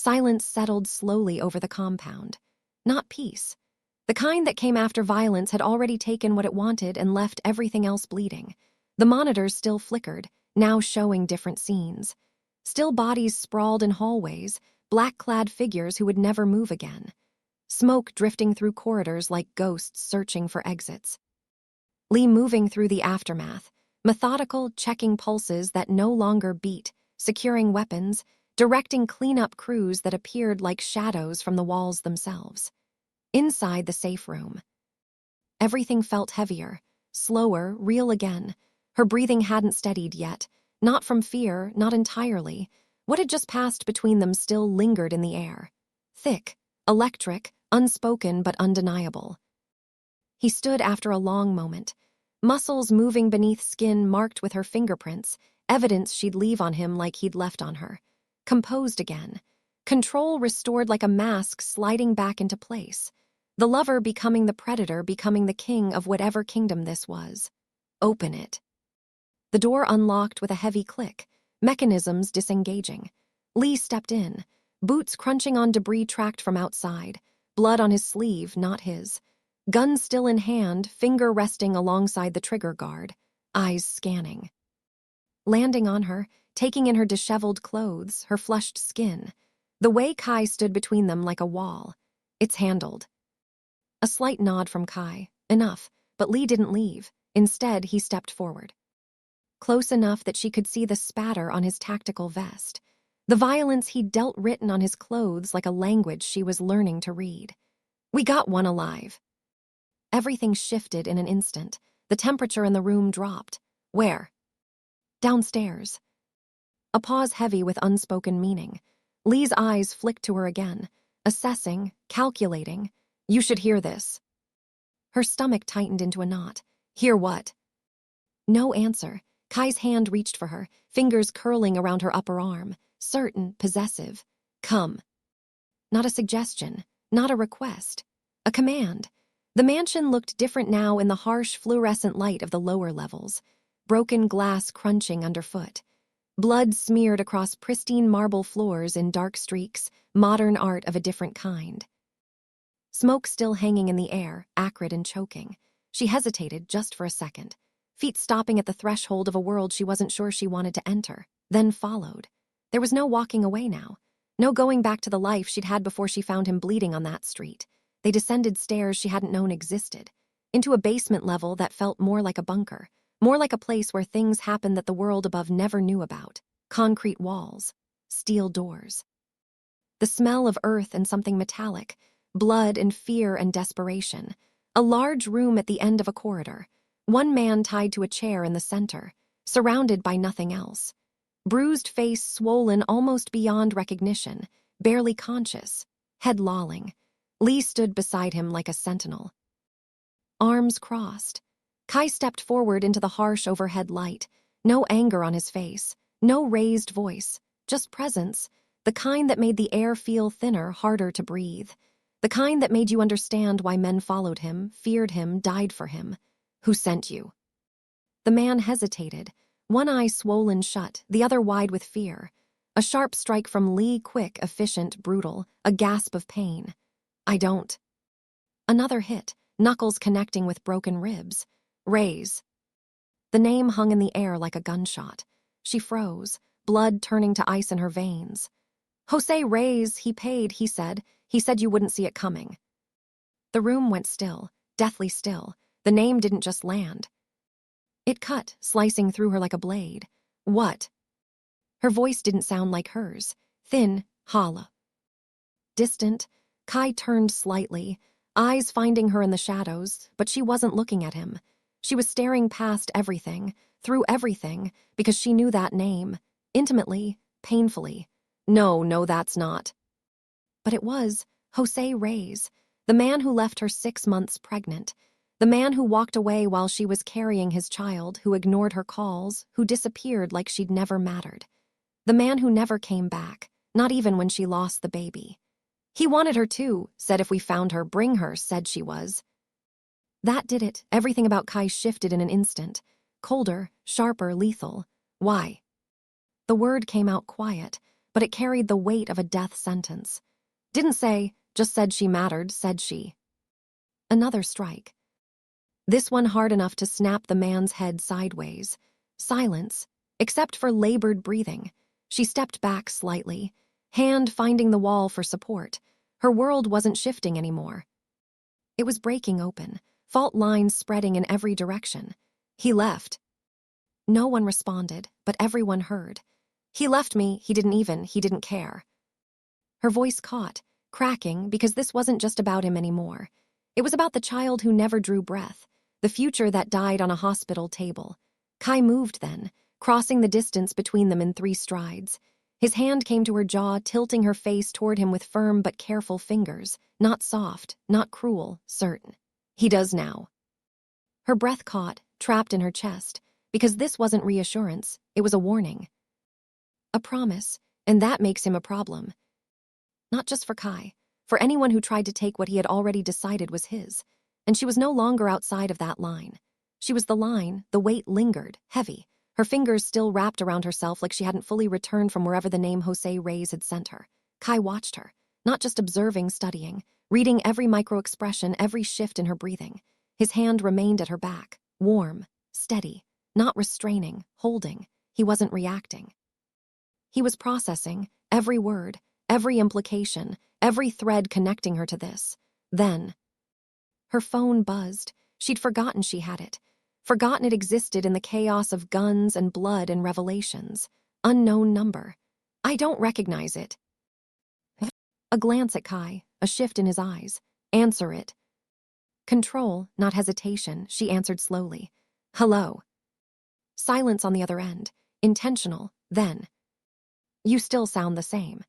Silence settled slowly over the compound. Not peace. The kind that came after violence had already taken what it wanted and left everything else bleeding. The monitors still flickered, now showing different scenes. Still bodies sprawled in hallways, black-clad figures who would never move again. Smoke drifting through corridors like ghosts searching for exits. Lee moving through the aftermath, methodical, checking pulses that no longer beat, securing weapons, directing cleanup crews that appeared like shadows from the walls themselves. Inside the safe room, everything felt heavier, slower, real again. Her breathing hadn't steadied yet, not from fear, not entirely. What had just passed between them still lingered in the air. Thick, electric, unspoken but undeniable. He stood after a long moment, muscles moving beneath skin marked with her fingerprints, evidence she'd leave on him like he'd left on her. Composed again. Control restored like a mask sliding back into place. The lover becoming the predator, becoming the king of whatever kingdom this was. Open it. The door unlocked with a heavy click, mechanisms disengaging. Lee stepped in, boots crunching on debris tracked from outside, blood on his sleeve, not his. Gun still in hand, finger resting alongside the trigger guard, eyes scanning. Landing on her, taking in her disheveled clothes, her flushed skin. The way Kai stood between them like a wall. It's handled. A slight nod from Kai, enough, but Lee didn't leave. Instead, he stepped forward. Close enough that she could see the spatter on his tactical vest. The violence he'd dealt written on his clothes like a language she was learning to read. We got one alive. Everything shifted in an instant. The temperature in the room dropped. Where? Downstairs. A pause heavy with unspoken meaning. Lee's eyes flicked to her again, assessing, calculating. You should hear this. Her stomach tightened into a knot. Hear what? No answer. Kai's hand reached for her, fingers curling around her upper arm, certain, possessive. Come. Not a suggestion, not a request. A command. The mansion looked different now in the harsh fluorescent light of the lower levels, broken glass crunching underfoot. Blood smeared across pristine marble floors in dark streaks, modern art of a different kind. Smoke still hanging in the air, acrid and choking. She hesitated just for a second, feet stopping at the threshold of a world she wasn't sure she wanted to enter, then followed. There was no walking away now, no going back to the life she'd had before she found him bleeding on that street. They descended stairs she hadn't known existed, into a basement level that felt more like a bunker, more like a place where things happened that the world above never knew about. Concrete walls, steel doors. The smell of earth and something metallic, blood and fear and desperation. A large room at the end of a corridor, one man tied to a chair in the center, surrounded by nothing else. Bruised face swollen almost beyond recognition, barely conscious, head lolling. Lee stood beside him like a sentinel. Arms crossed. Kai stepped forward into the harsh overhead light, no anger on his face, no raised voice, just presence, the kind that made the air feel thinner, harder to breathe, the kind that made you understand why men followed him, feared him, died for him. Who sent you? The man hesitated, one eye swollen shut, the other wide with fear. A sharp strike from Lee, quick, efficient, brutal, a gasp of pain. I don't. Another hit, knuckles connecting with broken ribs. Reyes. The name hung in the air like a gunshot. She froze, blood turning to ice in her veins. Jose Reyes, he paid, he said. He said you wouldn't see it coming. The room went still, deathly still. The name didn't just land. It cut, slicing through her like a blade. What? Her voice didn't sound like hers. Thin, hollow. Distant. Kai turned slightly, eyes finding her in the shadows, but she wasn't looking at him. She was staring past everything, through everything, because she knew that name. Intimately, painfully. No, that's not. But it was Jose Reyes, the man who left her 6 months pregnant, the man who walked away while she was carrying his child, who ignored her calls, who disappeared like she'd never mattered. The man who never came back, not even when she lost the baby. He wanted her too, said if we found her, bring her, said she was. That did it. Everything about Kai shifted in an instant. Colder, sharper, lethal. Why? The word came out quiet, but it carried the weight of a death sentence. Didn't say, just said she mattered, said she. Another strike. This one hard enough to snap the man's head sideways. Silence, except for labored breathing. She stepped back slightly, hand finding the wall for support. Her world wasn't shifting anymore. It was breaking open, fault lines spreading in every direction. He left. No one responded, but everyone heard. He left me, he didn't care. Her voice caught, cracking, because this wasn't just about him anymore. It was about the child who never drew breath, the future that died on a hospital table. Kai moved then, crossing the distance between them in 3 strides. His hand came to her jaw, tilting her face toward him with firm but careful fingers, not soft, not cruel, certain. He does now. Her breath caught, trapped in her chest, because this wasn't reassurance, it was a warning. A promise, and that makes him a problem. Not just for Kai, for anyone who tried to take what he had already decided was his. And she was no longer outside of that line. She was the line, the weight lingered, heavy, her fingers still wrapped around herself like she hadn't fully returned from wherever the name Jose Reyes had sent her. Kai watched her, not just observing, studying, reading every micro-expression, every shift in her breathing. His hand remained at her back, warm, steady, not restraining, holding. He wasn't reacting. He was processing every word, every implication, every thread connecting her to this. Then, her phone buzzed. She'd forgotten she had it. Forgotten it existed in the chaos of guns and blood and revelations. Unknown number. I don't recognize it. A glance at Kai, a shift in his eyes. Answer it. Control, not hesitation, she answered slowly. Hello. Silence on the other end. Intentional, then. You still sound the same.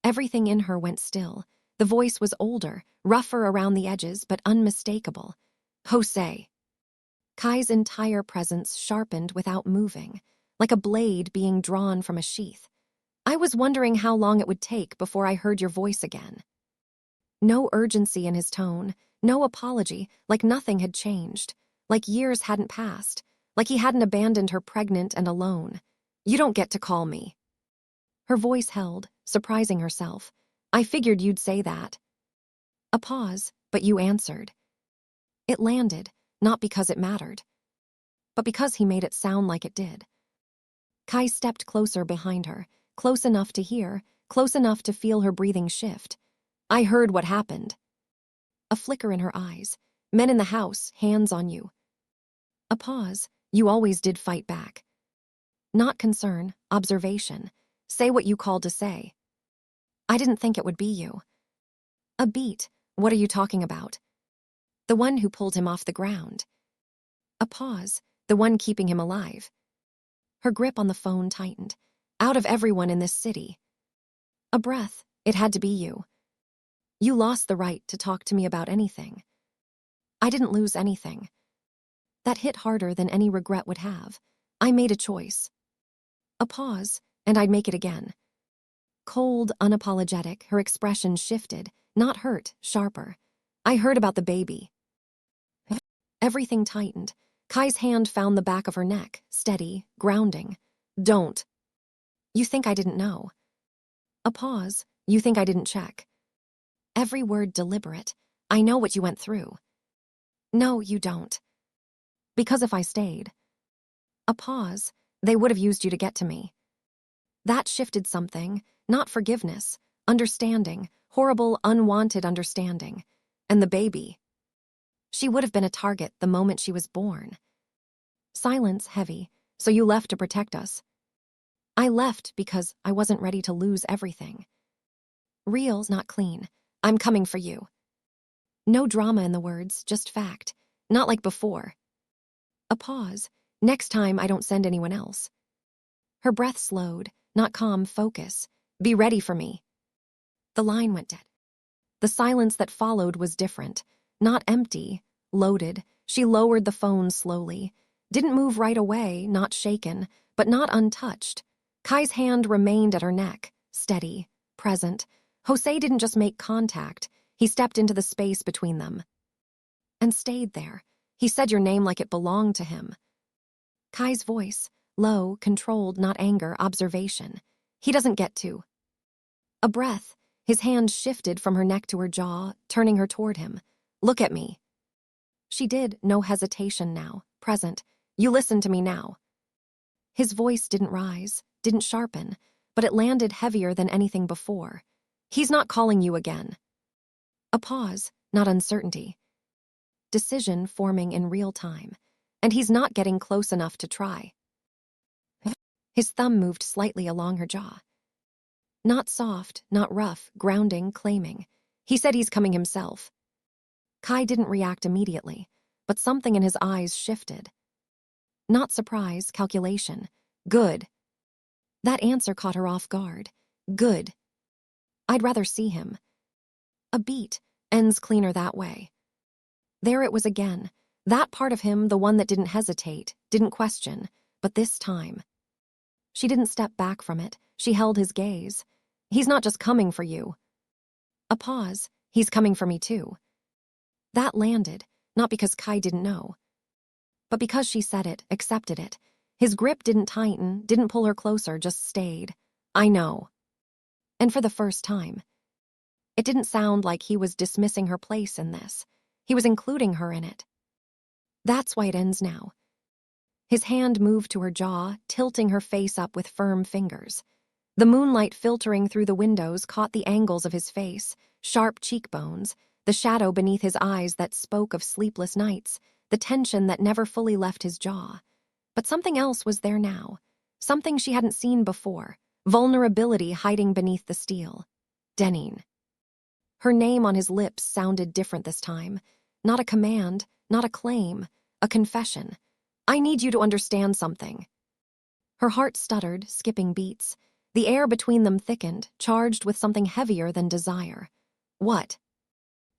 Everything in her went still. The voice was older, rougher around the edges, but unmistakable. Jose. Kai's entire presence sharpened without moving, like a blade being drawn from a sheath. I was wondering how long it would take before I heard your voice again. No urgency in his tone, no apology, like nothing had changed, like years hadn't passed, like he hadn't abandoned her pregnant and alone. You don't get to call me. Her voice held, surprising herself. I figured you'd say that. A pause, but you answered. It landed, not because it mattered, but because he made it sound like it did. Kai stepped closer behind her, close enough to hear, close enough to feel her breathing shift. I heard what happened. A flicker in her eyes. Men in the house, hands on you. A pause. You always did fight back. Not concern, observation. Say what you called to say. I didn't think it would be you. A beat. What are you talking about? The one who pulled him off the ground. A pause. The one keeping him alive. Her grip on the phone tightened. Out of everyone in this city. A breath. It had to be you. You lost the right to talk to me about anything. I didn't lose anything. That hit harder than any regret would have. I made a choice. A pause, and I'd make it again. Cold, unapologetic, her expression shifted, not hurt, sharper. I heard about the baby. Everything tightened. Kai's hand found the back of her neck, steady, grounding. Don't. You think I didn't know. A pause. You think I didn't check. Every word deliberate. I know what you went through. No, you don't. Because if I stayed. A pause. They would have used you to get to me. That shifted something, not forgiveness, understanding, horrible, unwanted understanding. And the baby. She would have been a target the moment she was born. Silence heavy. So you left to protect us. I left because I wasn't ready to lose everything. Real, not clean. I'm coming for you. No drama in the words, just fact. Not like before. A pause. Next time I don't send anyone else. Her breath slowed, not calm, focus. Be ready for me. The line went dead. The silence that followed was different. Not empty, loaded. She lowered the phone slowly. Didn't move right away, not shaken, but not untouched. Kai's hand remained at her neck, steady, present. Jose didn't just make contact. He stepped into the space between them. And stayed there. He said your name like it belonged to him. Kai's voice, low, controlled, not anger, observation. He doesn't get to. A breath. His hand shifted from her neck to her jaw, turning her toward him. Look at me. She did, no hesitation now, present. You listen to me now. His voice didn't rise, didn't sharpen, but it landed heavier than anything before. He's not calling you again. A pause, not uncertainty. Decision forming in real time, and he's not getting close enough to try. His thumb moved slightly along her jaw. Not soft, not rough, grounding, claiming. He said he's coming himself. Kai didn't react immediately, but something in his eyes shifted. Not surprise, calculation. Good. That answer caught her off guard. Good. I'd rather see him. A beat, ends cleaner that way. There it was again. That part of him, the one that didn't hesitate, didn't question, but this time. She didn't step back from it. She held his gaze. He's not just coming for you. A pause. He's coming for me too. That landed, not because Kai didn't know, but because she said it, accepted it. His grip didn't tighten, didn't pull her closer, just stayed. I know. And for the first time. It didn't sound like he was dismissing her place in this. He was including her in it. That's why it ends now. His hand moved to her jaw, tilting her face up with firm fingers. The moonlight filtering through the windows caught the angles of his face, sharp cheekbones, the shadow beneath his eyes that spoke of sleepless nights, the tension that never fully left his jaw. But something else was there now, something she hadn't seen before, vulnerability hiding beneath the steel. Deneen. Her name on his lips sounded different this time. Not a command, not a claim, a confession. I need you to understand something. Her heart stuttered, skipping beats. The air between them thickened, charged with something heavier than desire. What?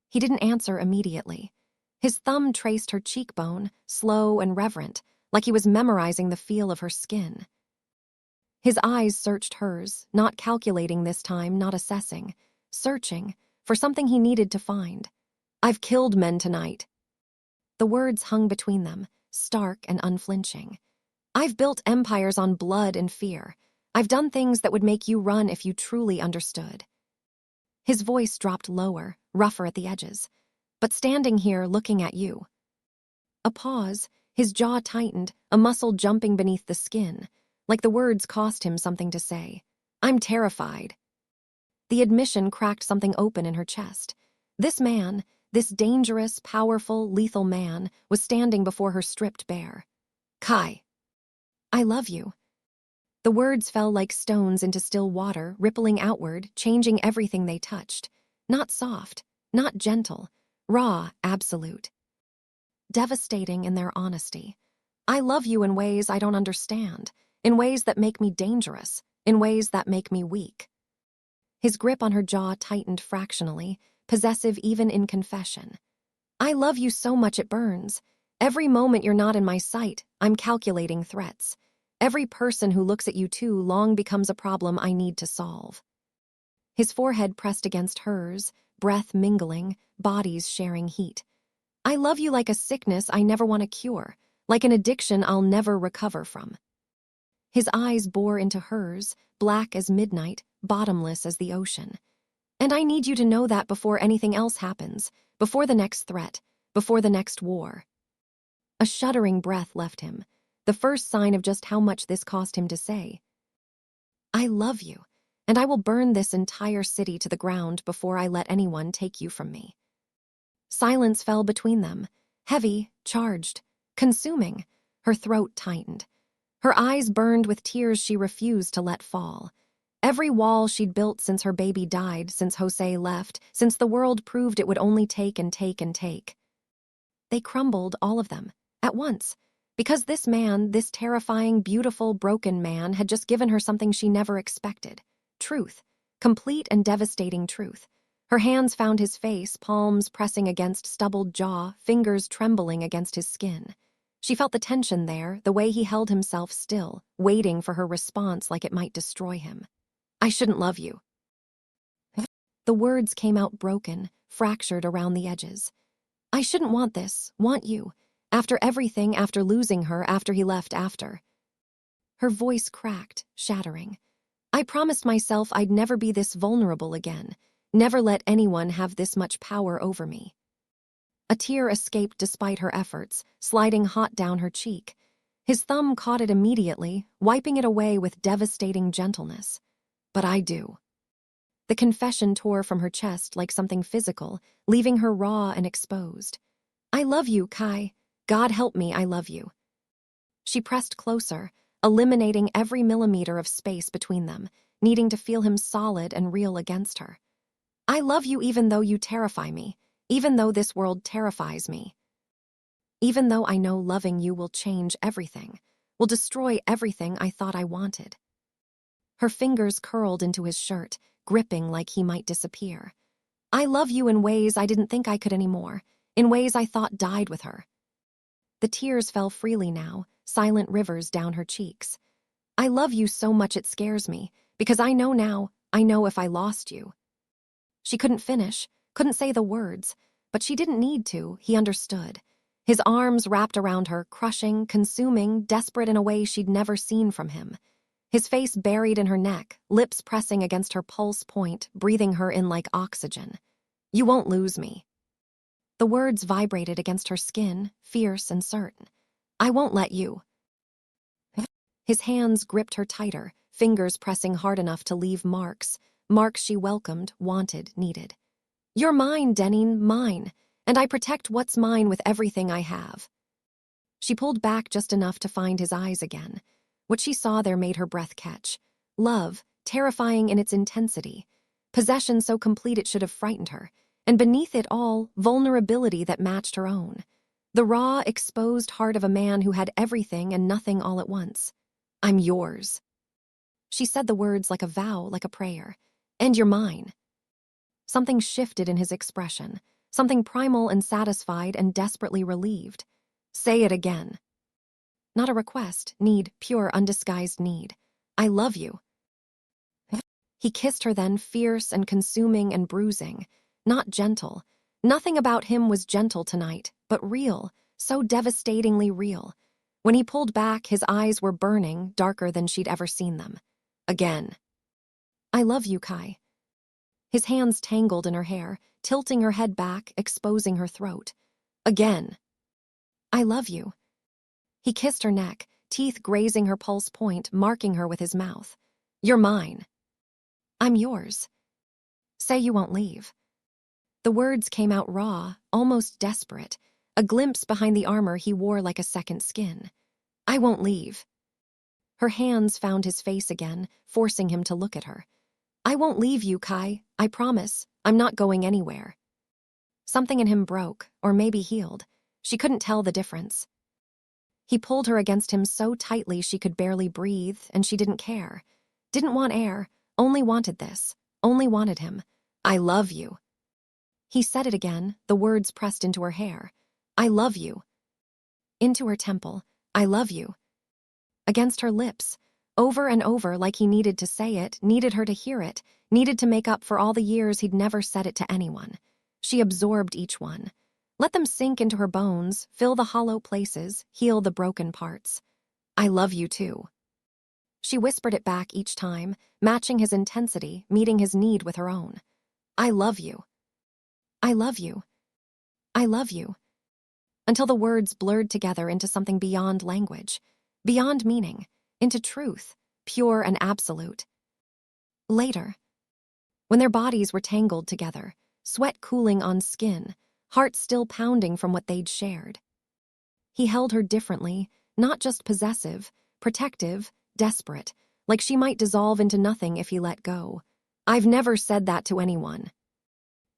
He didn't answer immediately. His thumb traced her cheekbone, slow and reverent, like he was memorizing the feel of her skin. His eyes searched hers, not calculating this time, not assessing, searching for something he needed to find. I've killed men tonight. The words hung between them, stark and unflinching. I've built empires on blood and fear. I've done things that would make you run if you truly understood. His voice dropped lower, rougher at the edges. But standing here looking at you. A pause, his jaw tightened, a muscle jumping beneath the skin, like the words cost him something to say. I'm terrified. The admission cracked something open in her chest. This man, this dangerous, powerful, lethal man, was standing before her stripped bare. Kai. I love you. The words fell like stones into still water, rippling outward, changing everything they touched. Not soft, not gentle, raw, absolute. Devastating in their honesty. I love you in ways I don't understand, in ways that make me dangerous, in ways that make me weak. His grip on her jaw tightened fractionally, possessive even in confession. I love you so much it burns. Every moment you're not in my sight, I'm calculating threats. Every person who looks at you too long becomes a problem I need to solve. His forehead pressed against hers, breath mingling, bodies sharing heat. I love you like a sickness I never want to cure, like an addiction I'll never recover from. His eyes bore into hers, black as midnight, bottomless as the ocean. And I need you to know that before anything else happens, before the next threat, before the next war. A shuddering breath left him, the first sign of just how much this cost him to say. I love you, and I will burn this entire city to the ground before I let anyone take you from me. Silence fell between them, heavy, charged, consuming. Her throat tightened. Her eyes burned with tears she refused to let fall. Every wall she'd built since her baby died, since Jose left, since the world proved it would only take and take and take. They crumbled, all of them, at once, because this man, this terrifying, beautiful, broken man, had just given her something she never expected. Truth. Complete and devastating truth. Her hands found his face, palms pressing against stubbled jaw, fingers trembling against his skin. She felt the tension there, the way he held himself still, waiting for her response like it might destroy him. I shouldn't love you. The words came out broken, fractured around the edges. I shouldn't want this, want you. After everything, after losing her, after he left after. Her voice cracked, shattering. I promised myself I'd never be this vulnerable again, never let anyone have this much power over me. A tear escaped despite her efforts, sliding hot down her cheek. His thumb caught it immediately, wiping it away with devastating gentleness. But I do. The confession tore from her chest like something physical, leaving her raw and exposed. I love you, Kai. God help me, I love you. She pressed closer, eliminating every millimeter of space between them, needing to feel him solid and real against her. I love you even though you terrify me, even though this world terrifies me. Even though I know loving you will change everything, will destroy everything I thought I wanted. Her fingers curled into his shirt, gripping like he might disappear. I love you in ways I didn't think I could anymore, in ways I thought died with her. The tears fell freely now, silent rivers down her cheeks. I love you so much it scares me, because I know now, I know if I lost you. She couldn't finish, couldn't say the words, but she didn't need to, he understood. His arms wrapped around her, crushing, consuming, desperate in a way she'd never seen from him. His face buried in her neck, lips pressing against her pulse point, breathing her in like oxygen. You won't lose me. The words vibrated against her skin, fierce and certain. I won't let you. His hands gripped her tighter, fingers pressing hard enough to leave marks she welcomed, wanted, needed. You're mine, Deneen, mine, and I protect what's mine with everything I have. She pulled back just enough to find his eyes again. What she saw there made her breath catch. Love, terrifying in its intensity. Possession so complete it should have frightened her. And beneath it all, vulnerability that matched her own. The raw, exposed heart of a man who had everything and nothing all at once. I'm yours. She said the words like a vow, like a prayer. And you're mine. Something shifted in his expression, something primal and satisfied and desperately relieved. Say it again. Not a request, need, pure, undisguised need. I love you. He kissed her then, fierce and consuming and bruising. Not gentle. Nothing about him was gentle tonight, but real, so devastatingly real. When he pulled back, his eyes were burning, darker than she'd ever seen them. Again. I love you, Kai. His hands tangled in her hair, tilting her head back, exposing her throat. Again. I love you. He kissed her neck, teeth grazing her pulse point, marking her with his mouth. You're mine. I'm yours. Say you won't leave. The words came out raw, almost desperate, a glimpse behind the armor he wore like a second skin. I won't leave. Her hands found his face again, forcing him to look at her. I won't leave you, Kai. I promise. I'm not going anywhere. Something in him broke, or maybe healed. She couldn't tell the difference. He pulled her against him so tightly she could barely breathe, and she didn't care. Didn't want air, only wanted this, only wanted him. I love you. He said it again, the words pressed into her hair. I love you. Into her temple. I love you. Against her lips, over and over like he needed to say it, needed her to hear it, needed to make up for all the years he'd never said it to anyone. She absorbed each one. Let them sink into her bones, fill the hollow places, heal the broken parts. I love you too. She whispered it back each time, matching his intensity, meeting his need with her own. I love you. I love you. I love you. Until the words blurred together into something beyond language, beyond meaning, into truth, pure and absolute. Later, when their bodies were tangled together, sweat cooling on skin, heart still pounding from what they'd shared. He held her differently, not just possessive, protective, desperate, like she might dissolve into nothing if he let go. I've never said that to anyone.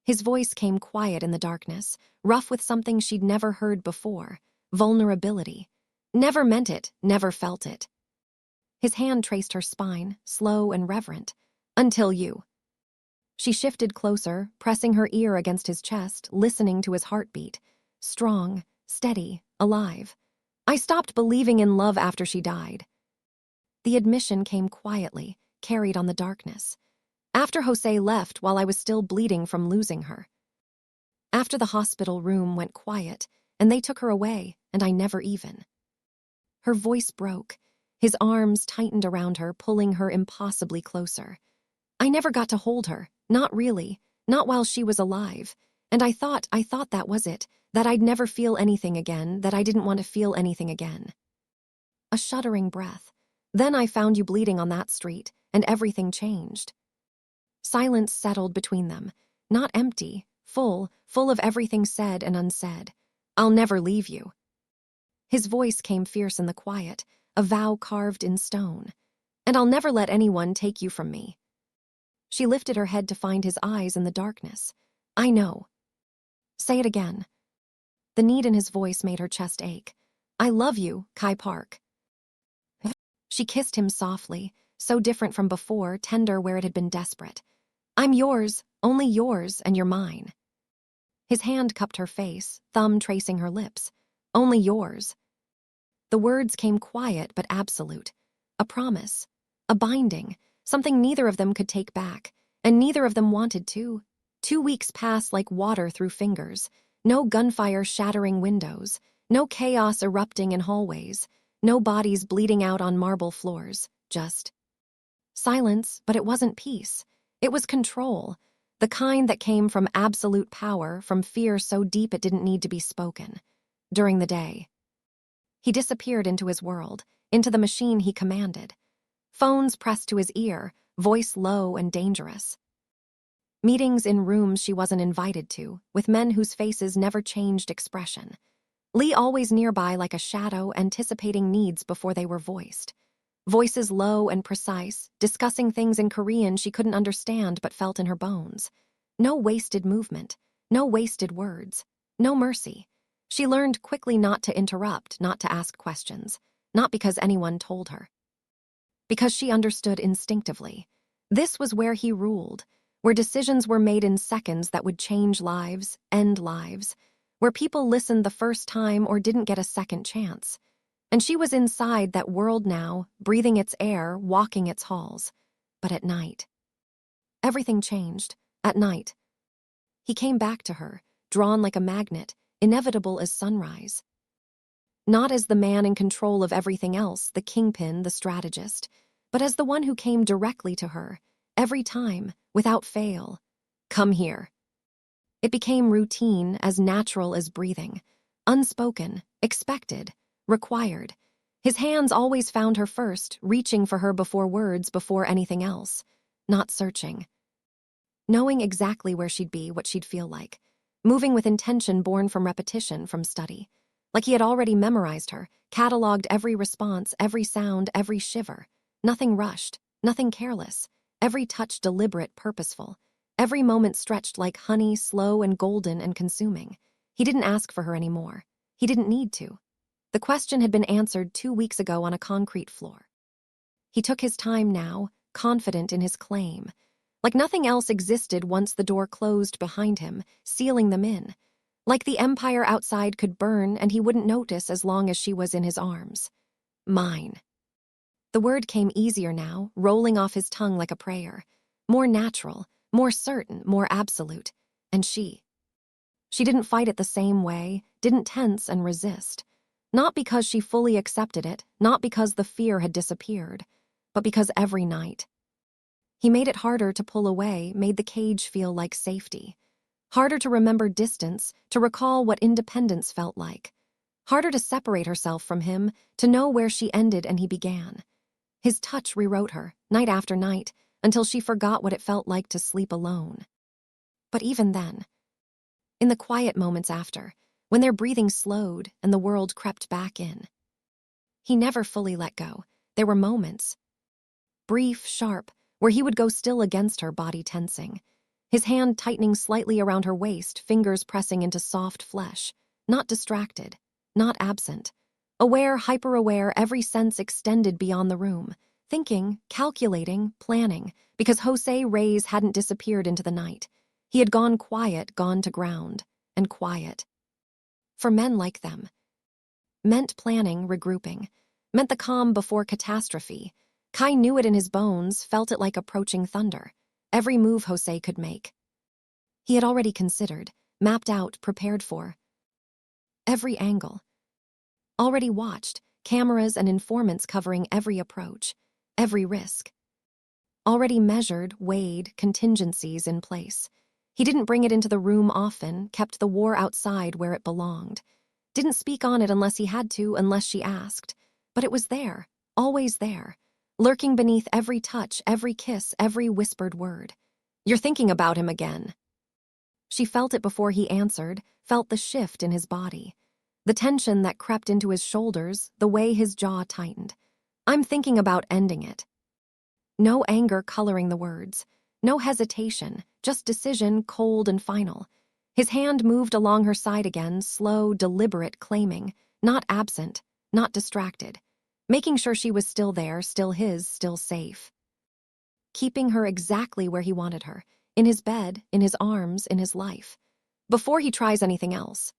His voice came quiet in the darkness, rough with something she'd never heard before, vulnerability. Never meant it, never felt it. His hand traced her spine, slow and reverent. Until you. She shifted closer, pressing her ear against his chest, listening to his heartbeat. Strong, steady, alive. I stopped believing in love after she died. The admission came quietly, carried on the darkness. After Jose left while I was still bleeding from losing her. After the hospital room went quiet, and they took her away, and I never even. Her voice broke. His arms tightened around her, pulling her impossibly closer. I never got to hold her, not really, not while she was alive. And I thought that was it, that I'd never feel anything again, that I didn't want to feel anything again. A shuddering breath. Then I found you bleeding on that street, and everything changed. Silence settled between them, not empty, full of everything said and unsaid. I'll never leave you. His voice came fierce in the quiet, a vow carved in stone. And I'll never let anyone take you from me. She lifted her head to find his eyes in the darkness. I know. Say it again. The need in his voice made her chest ache. I love you, Kai Park. She kissed him softly, so different from before, tender where it had been desperate. I'm yours, only yours, and you're mine. His hand cupped her face, thumb tracing her lips. Only yours. The words came quiet but absolute. A promise. A binding. Something neither of them could take back, and neither of them wanted to. 2 weeks passed like water through fingers. No gunfire shattering windows. No chaos erupting in hallways. No bodies bleeding out on marble floors. Just silence, but it wasn't peace. It was control. The kind that came from absolute power, from fear so deep it didn't need to be spoken. During the day, he disappeared into his world, into the machine he commanded. Phones pressed to his ear, voice low and dangerous. Meetings in rooms she wasn't invited to, with men whose faces never changed expression. Lee always nearby like a shadow, anticipating needs before they were voiced. Voices low and precise, discussing things in Korean she couldn't understand but felt in her bones. No wasted movement, no wasted words, no mercy. She learned quickly not to interrupt, not to ask questions, not because anyone told her. Because she understood instinctively. This was where he ruled, where decisions were made in seconds that would change lives, end lives, where people listened the first time or didn't get a second chance. And she was inside that world now, breathing its air, walking its halls. But at night, everything changed. At night, he came back to her, drawn like a magnet, inevitable as sunrise. Not as the man in control of everything else, the kingpin, the strategist, but as the one who came directly to her, every time, without fail. Come here. It became routine, as natural as breathing. Unspoken, expected, required. His hands always found her first, reaching for her before words, before anything else. Not searching. Knowing exactly where she'd be, what she'd feel like. Moving with intention born from repetition, from study. Like he had already memorized her, cataloged every response, every sound, every shiver. Nothing rushed, nothing careless. Every touch deliberate, purposeful. Every moment stretched like honey, slow and golden and consuming. He didn't ask for her anymore. He didn't need to. The question had been answered 2 weeks ago on a concrete floor. He took his time now, confident in his claim. Like nothing else existed once the door closed behind him, sealing them in. Like the empire outside could burn and he wouldn't notice as long as she was in his arms. Mine. The word came easier now, rolling off his tongue like a prayer. More natural, more certain, more absolute. And she didn't fight it the same way, didn't tense and resist. Not because she fully accepted it, not because the fear had disappeared, but because every night. He made it harder to pull away, made the cage feel like safety. Harder to remember distance, to recall what independence felt like. Harder to separate herself from him, to know where she ended and he began. His touch rewrote her, night after night, until she forgot what it felt like to sleep alone. But even then, in the quiet moments after, when their breathing slowed and the world crept back in, he never fully let go. There were moments, brief, sharp, where he would go still against her, body tensing. His hand tightening slightly around her waist, fingers pressing into soft flesh. Not distracted, not absent. Aware, hyper-aware, every sense extended beyond the room. Thinking, calculating, planning, because Jose Reyes hadn't disappeared into the night. He had gone quiet, gone to ground, and quiet. For men like them. Meant planning, regrouping. Meant the calm before catastrophe. Kai knew it in his bones, felt it like approaching thunder. Every move Jose could make. He had already considered, mapped out, prepared for. Every angle. Already watched, cameras and informants covering every approach, every risk. Already measured, weighed, contingencies in place. He didn't bring it into the room often, kept the war outside where it belonged. Didn't speak on it unless he had to, unless she asked. But it was there, always there, lurking beneath every touch, every kiss, every whispered word. "You're thinking about him again." She felt it before he answered, felt the shift in his body. The tension that crept into his shoulders, the way his jaw tightened. "I'm thinking about ending it." No anger coloring the words. No hesitation, just decision, cold and final. His hand moved along her side again, slow, deliberate, claiming, not absent, not distracted, making sure she was still there, still his, still safe. Keeping her exactly where he wanted her, in his bed, in his arms, in his life, before he tries anything else.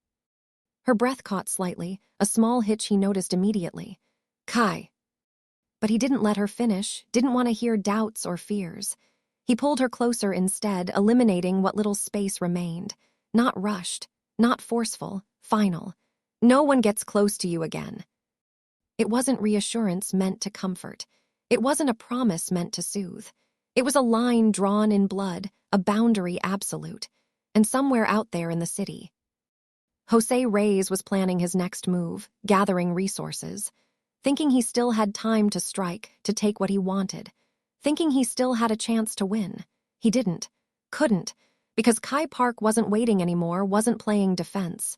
Her breath caught slightly, a small hitch he noticed immediately. "Kai." But he didn't let her finish, didn't want to hear doubts or fears. He pulled her closer instead, eliminating what little space remained. Not rushed, not forceful, final. "No one gets close to you again." It wasn't reassurance meant to comfort. It wasn't a promise meant to soothe. It was a line drawn in blood, a boundary absolute. And somewhere out there in the city, Jose Reyes was planning his next move, gathering resources. Thinking he still had time to strike, to take what he wanted. Thinking he still had a chance to win. He didn't. Couldn't. Because Kai Park wasn't waiting anymore, wasn't playing defense.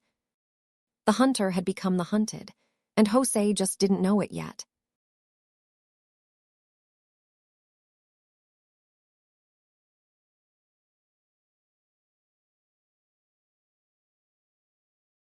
The hunter had become the hunted. And Jose just didn't know it yet.